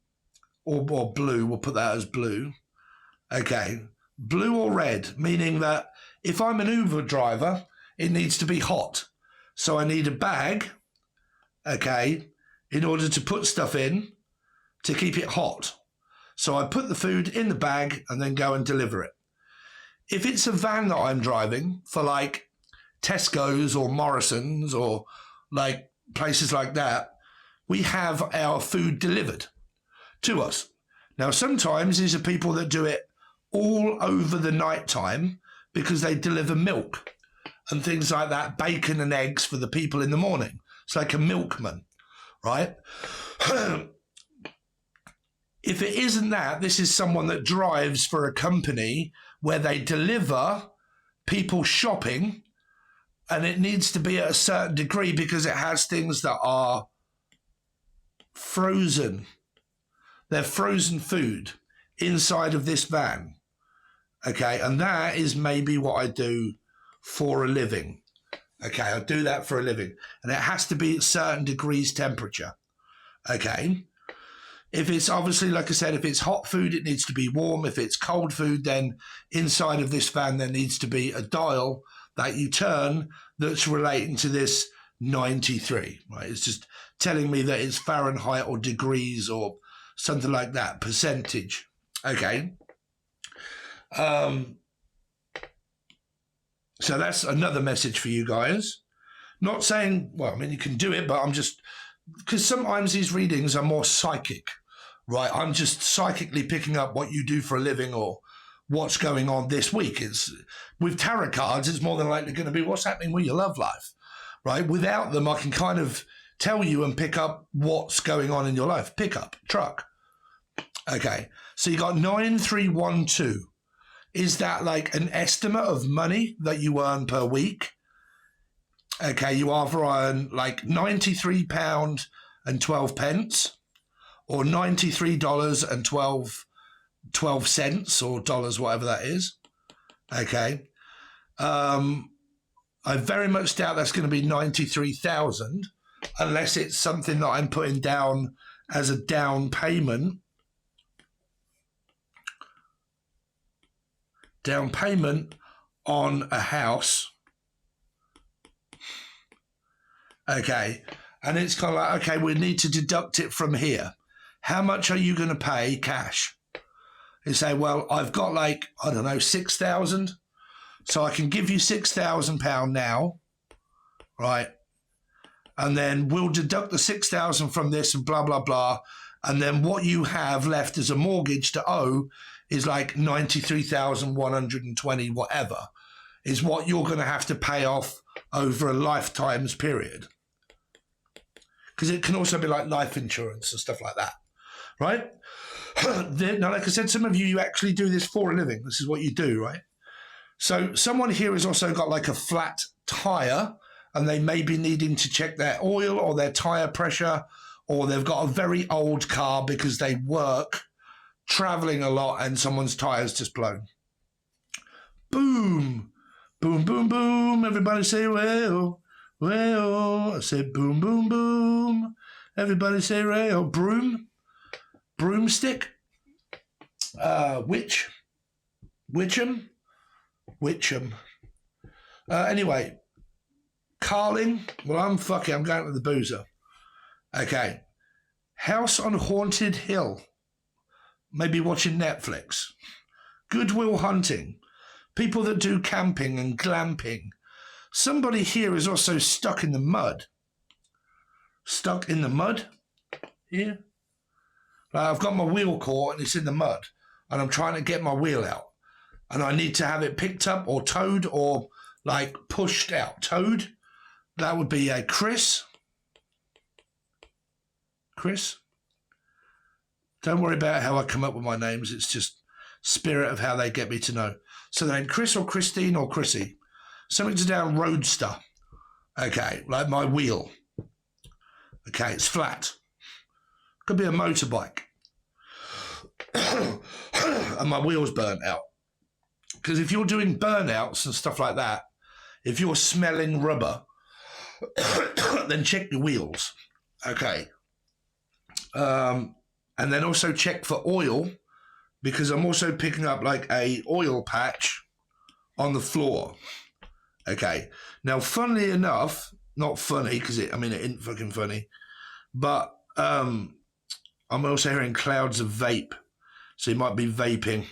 or blue. We'll put that as blue, okay. Blue or red, meaning that if I'm an Uber driver, it needs to be hot. So I need a bag, okay, in order to put stuff in to keep it hot. So I put the food in the bag and then go and deliver it. If it's a van that I'm driving for like Tesco's or Morrison's or like places like that, we have our food delivered to us. Now, sometimes these are people that do it all over the night time because they deliver milk and things like that, bacon and eggs for the people in the morning. It's like a milkman, right? If it isn't that, this is someone that drives for a company where they deliver people shopping And it needs to be at a certain degree because it has things that are frozen. They're frozen food inside of this van. Okay, and that is maybe what I do for a living. Okay, I do that for a living. And it has to be at certain degrees temperature. Okay. If it's obviously, like I said, if it's hot food, it needs to be warm. If it's cold food, then inside of this van, there needs to be a dial that you turn that's relating to this 93, right? It's just telling me that it's Fahrenheit or degrees or something like that, percentage. Okay. So that's another message for you guys. Not saying, well, I mean, you can do it, but I'm just, because sometimes these readings are more psychic, right? I'm just psychically picking up what you do for a living or what's going on this week. It's with tarot cards, it's more than likely going to be what's happening with your love life, right? Without them, I can kind of tell you and pick up what's going on in your life. Pick up, truck. Okay, so you got 9312. Is that like an estimate of money that you earn per week? Okay, you either earn like £93 and 12 pence or $93 and 12 cents or dollars, whatever that is. Okay. I very much doubt that's going to be 93,000 unless it's something that I'm putting down as a down payment. Down payment on a house. Okay. And it's kind of like, okay, we need to deduct it from here. How much are you going to pay cash? You say, well, I've got like, I don't know, 6,000. So I can give you £6,000 now. Right. And then we'll deduct the 6,000 from this and blah, blah, blah. And then what you have left as a mortgage to owe is like 93,120, whatever, is what you're going to have to pay off over a lifetime's period. Because it can also be like life insurance and stuff like that, right? Now, like I said, some of you actually do this for a living. This is what you do, right? So someone here has also got like a flat tire and they may be needing to check their oil or their tire pressure, or they've got a very old car because they work traveling a lot and someone's tire's just blown. Boom. Boom, boom, boom. Everybody say, well, well. I said, boom, boom, boom. Everybody say, well. Broom. Broomstick. Witcham. Anyway. Carling. Well, I'm going to the boozer. Okay. House on Haunted Hill. Maybe watching Netflix. Goodwill Hunting. People that do camping and glamping. Somebody here is also stuck in the mud. Stuck in the mud? Here? I've got my wheel caught and it's in the mud. And I'm trying to get my wheel out. And I need to have it picked up or towed or like pushed out. Towed? That would be a Chris. Chris? Don't worry about how I come up with my names. It's just spirit of how they get me to know. So then Chris or Christine or Chrissy. Something to down roadster. Okay, like my wheel. Okay, it's flat. Could be a motorbike. And my wheel's burnt out. Because if you're doing burnouts and stuff like that, if you're smelling rubber, then check your wheels. Okay. And then also check for oil, because I'm also picking up like a oil patch on the floor. Okay. Now, funnily enough, not funny, because it ain't fucking funny, but I'm also hearing clouds of vape. So you might be vaping.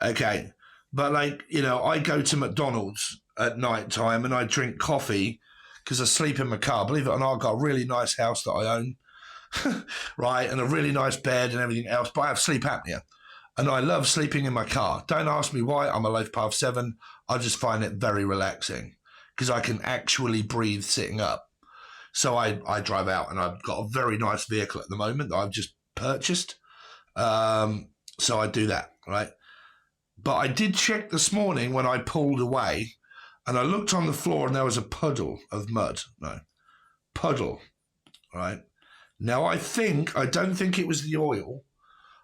Okay. But like, I go to McDonald's at night time and I drink coffee because I sleep in my car. Believe it or not, I've got a really nice house that I own. Right, and a really nice bed and everything else, but I have sleep apnea and I love sleeping in my car. Don't ask me why. I'm a life path 7. I just find it very relaxing because I can actually breathe sitting up. So I drive out and I've got a very nice vehicle at the moment that I've just purchased. So I do that, right? But I did check this morning when I pulled away and I looked on the floor and there was a puddle of mud. No, puddle, right? Now I don't think it was the oil.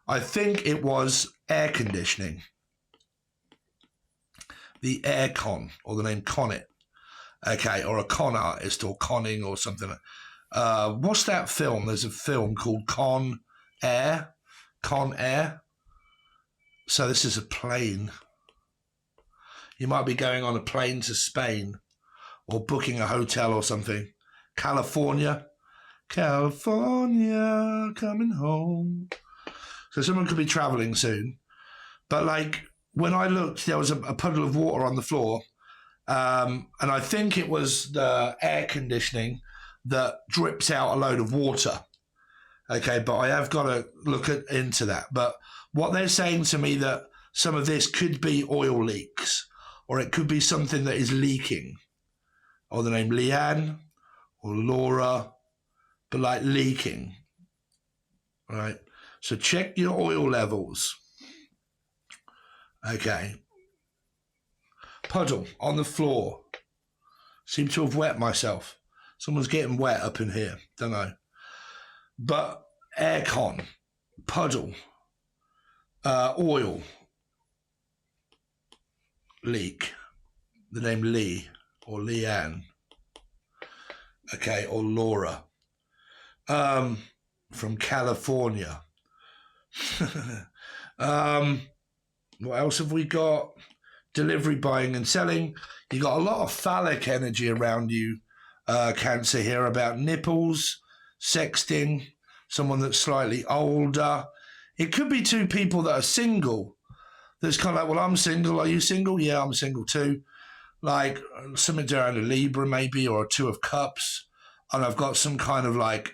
I think it was air conditioning. The air con, or the name Connet. Okay, or a con artist, or conning, or something. What's that film? There's a film called Con Air. Con Air. So this is a plane. You might be going on a plane to Spain, or booking a hotel or something. California. California, coming home. So someone could be traveling soon. But like, when I looked, there was a puddle of water on the floor. And I think it was the air conditioning that drips out a load of water. Okay, but I have got to look into that. But what they're saying to me, that some of this could be oil leaks, or it could be something that is leaking, or the name Leanne or Laura, but like leaking. All right, so check your oil levels. Okay. Puddle on the floor. Seem to have wet myself. Someone's getting wet up in here. Don't know. But aircon, puddle, oil, leak. The name Lee or Leanne. Okay, or Laura. From California. What else have we got? Delivery, buying and selling. You got a lot of phallic energy around you, Cancer, here, about nipples, sexting, someone that's slightly older. It could be two people that are single. That's kind of like, well, I'm single. Are you single? Yeah, I'm single too. Like something around a Libra maybe, or a Two of Cups. And I've got some kind of like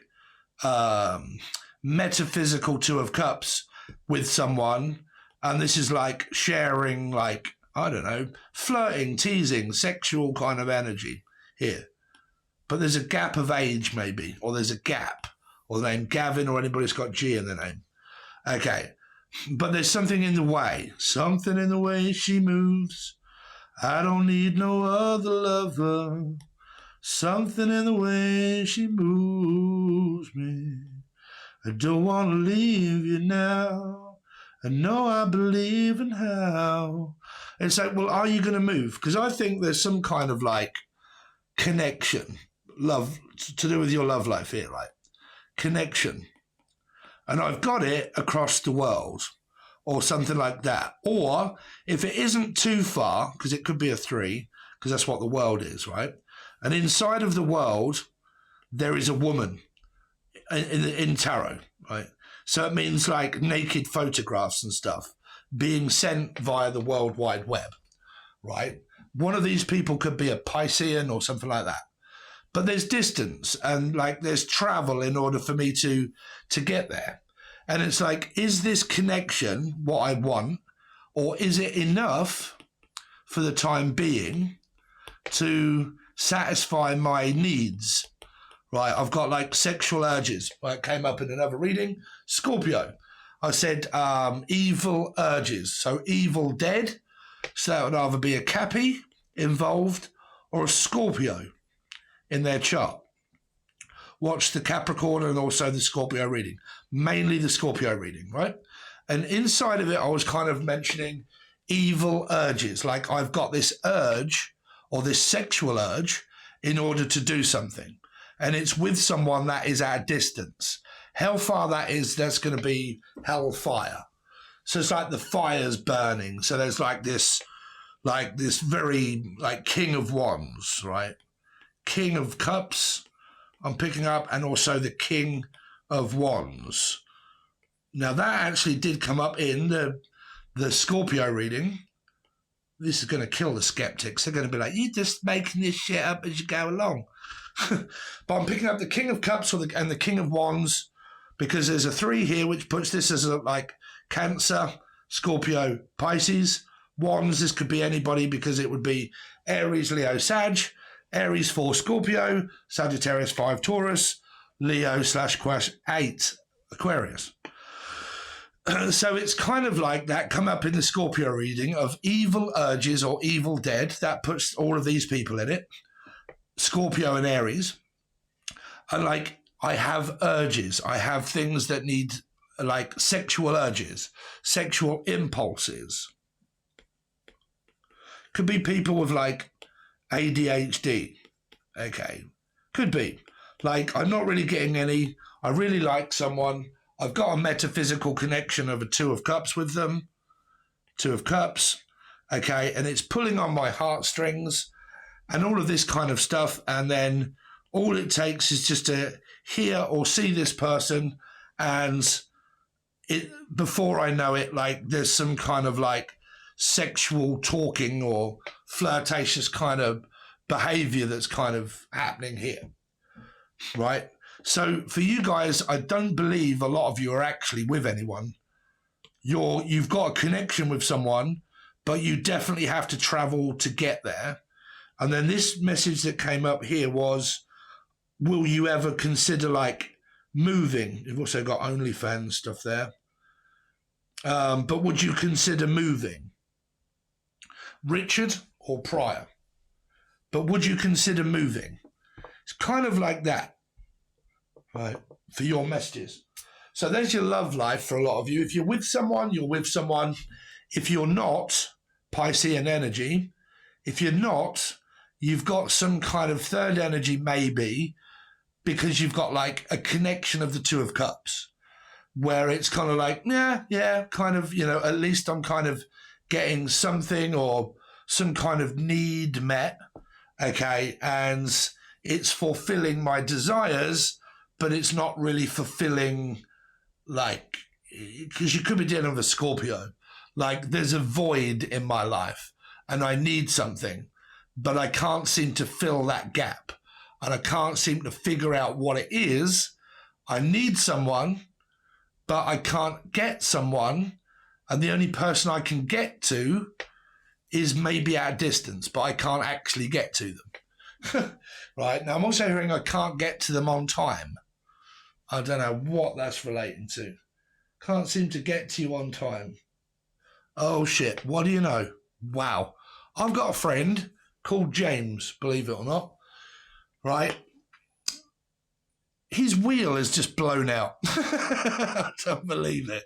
metaphysical Two of Cups with someone. And this is like sharing, like, I don't know, flirting, teasing, sexual kind of energy here. But there's a gap of age maybe, or there's a gap, or the name Gavin, or anybody that's got G in the name. Okay, but there's something in the way. Something in the way she moves. I don't need no other lover. Something in the way she moves me. I don't want to leave you now. I know I believe in how. It's like, well, are you going to move? Because I think there's some kind of like connection, love, to do with your love life here, right? Connection. And I've got it across the world or something like that. Or if it isn't too far, because it could be a 3, because that's what the world is, right? And inside of the world, there is a woman in tarot, right? So it means like naked photographs and stuff being sent via the World Wide Web, right? One of these people could be a Piscean or something like that. But there's distance and like there's travel in order for me to get there. And it's like, is this connection what I want, or is it enough for the time being to satisfy my needs? Right, I've got like sexual urges. It came up in another reading. Scorpio. I said evil urges. So evil dead. So that would either be a Cappy involved or a Scorpio in their chart. Watch the Capricorn and also the Scorpio reading. Mainly the Scorpio reading, right? And inside of it, I was kind of mentioning evil urges. Like I've got this urge or this sexual urge in order to do something. And it's with someone that is at a distance. How far that is, that's going to be hellfire. So it's like the fire's burning. So there's like this very like King of Wands, right? King of Cups, I'm picking up, and also the King of Wands. Now that actually did come up in the Scorpio reading. This is going to kill the skeptics. They're going to be like, you're just making this shit up as you go along. But I'm picking up the King of Cups and the King of Wands because there's a 3 here, which puts this as like Cancer, Scorpio, Pisces. Wands, this could be anybody because it would be Aries, Leo, Sag. Aries 4 Scorpio, Sagittarius 5 Taurus, Leo /8 Aquarius. So it's kind of like that come up in the Scorpio reading of evil urges or evil dead. That puts all of these people in it. Scorpio and Aries. And like, I have urges. I have things that need like sexual urges, sexual impulses. Could be people with like ADHD. Okay. Could be. Like, I'm not really getting any. I really like someone. I've got a metaphysical connection of a Two of Cups with them. Two of Cups. Okay. And it's pulling on my heartstrings and all of this kind of stuff. And then all it takes is just to hear or see this person. And it, before I know it, like there's some kind of like sexual talking or flirtatious kind of behavior that's kind of happening here. Right? So for you guys, I don't believe a lot of you are actually with anyone. You've got a connection with someone, but you definitely have to travel to get there. And then this message that came up here was, will you ever consider like moving? You've also got OnlyFans stuff there. But would you consider moving? Richard or Prior? But would you consider moving? It's kind of like that. Right, for your messages. So there's your love life for a lot of you. If you're with someone, you're with someone. If you're not, Piscean energy. If you're not, you've got some kind of third energy maybe, because you've got like a connection of the Two of Cups, where it's kind of like, yeah, kind of, you know, at least I'm kind of getting something or some kind of need met, okay, and it's fulfilling my desires, but it's not really fulfilling, like, because you could be dealing with a Scorpio. Like, there's a void in my life and I need something, but I can't seem to fill that gap and I can't seem to figure out what it is. I need someone, but I can't get someone. And the only person I can get to is maybe at a distance, but I can't actually get to them. Right? Now, I'm also hearing I can't get to them on time. I don't know what that's relating to. Can't seem to get to you on time. Oh, shit. What do you know? Wow. I've got a friend called James, believe it or not. Right? His wheel is just blown out. I don't believe it.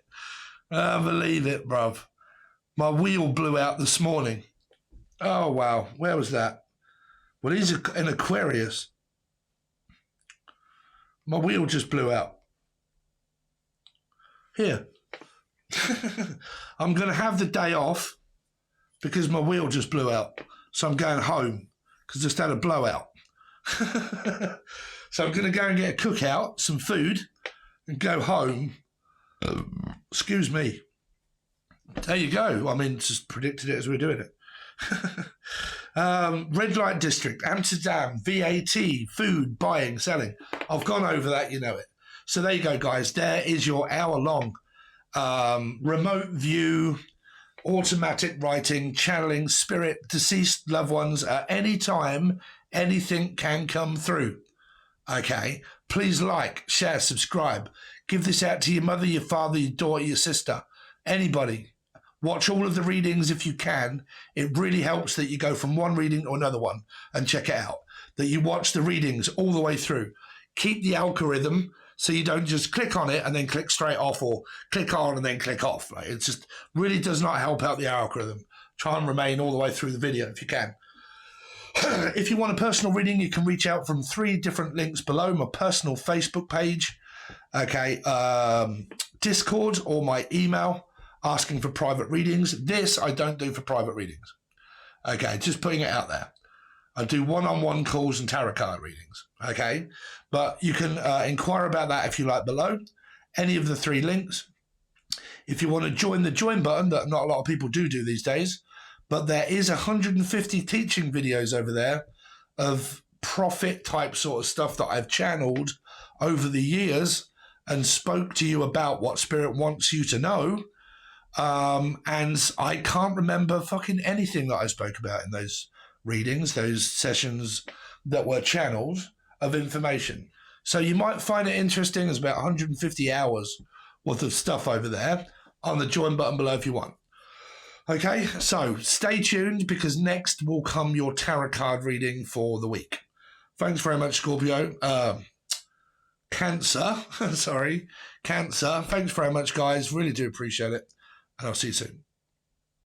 I believe it, bruv. My wheel blew out this morning. Oh, wow. Where was that? Well, he's an Aquarius. My wheel just blew out. Here. I'm going to have the day off because my wheel just blew out. So I'm going home because I just had a blowout. So I'm going to go and get a cookout, some food, and go home. Excuse me. There you go. I mean, just predicted it as we were doing it. Red light district, Amsterdam, VAT, food, buying, selling. I've gone over that, you know it. So there you go, guys. There is your hour-long remote view, automatic writing, channeling, spirit, deceased loved ones. At any time, anything can come through. Okay? Please like, share, subscribe. Give this out to your mother, your father, your daughter, your sister, anybody. Watch all of the readings if you can. It really helps that you go from one reading to another one and check it out. That you watch the readings all the way through. Keep the algorithm so you don't just click on it and then click straight off or click on and then click off. Right? It just really does not help out the algorithm. Try and remain all the way through the video if you can. If you want a personal reading, you can reach out from 3 different links below. My personal Facebook page, okay, Discord, or my email, asking for private readings. This I don't do for private readings. Okay, just putting it out there. I do one-on-one calls and tarot card readings. Okay, but you can inquire about that if you like below. Any of the 3 links. If you want to join the join button, that not a lot of people do these days, but there is 150 teaching videos over there of profit type sort of stuff that I've channeled over the years and spoke to you about what Spirit wants you to know. And I can't remember fucking anything that I spoke about in those readings, those sessions that were channeled of information. So you might find it interesting. There's about 150 hours worth of stuff over there. on the join button below if you want. Okay, so stay tuned because next will come your tarot card reading for the week. Thanks very much, Scorpio. Cancer. Sorry, Cancer. Thanks very much, guys. Really do appreciate it. And I'll see you soon.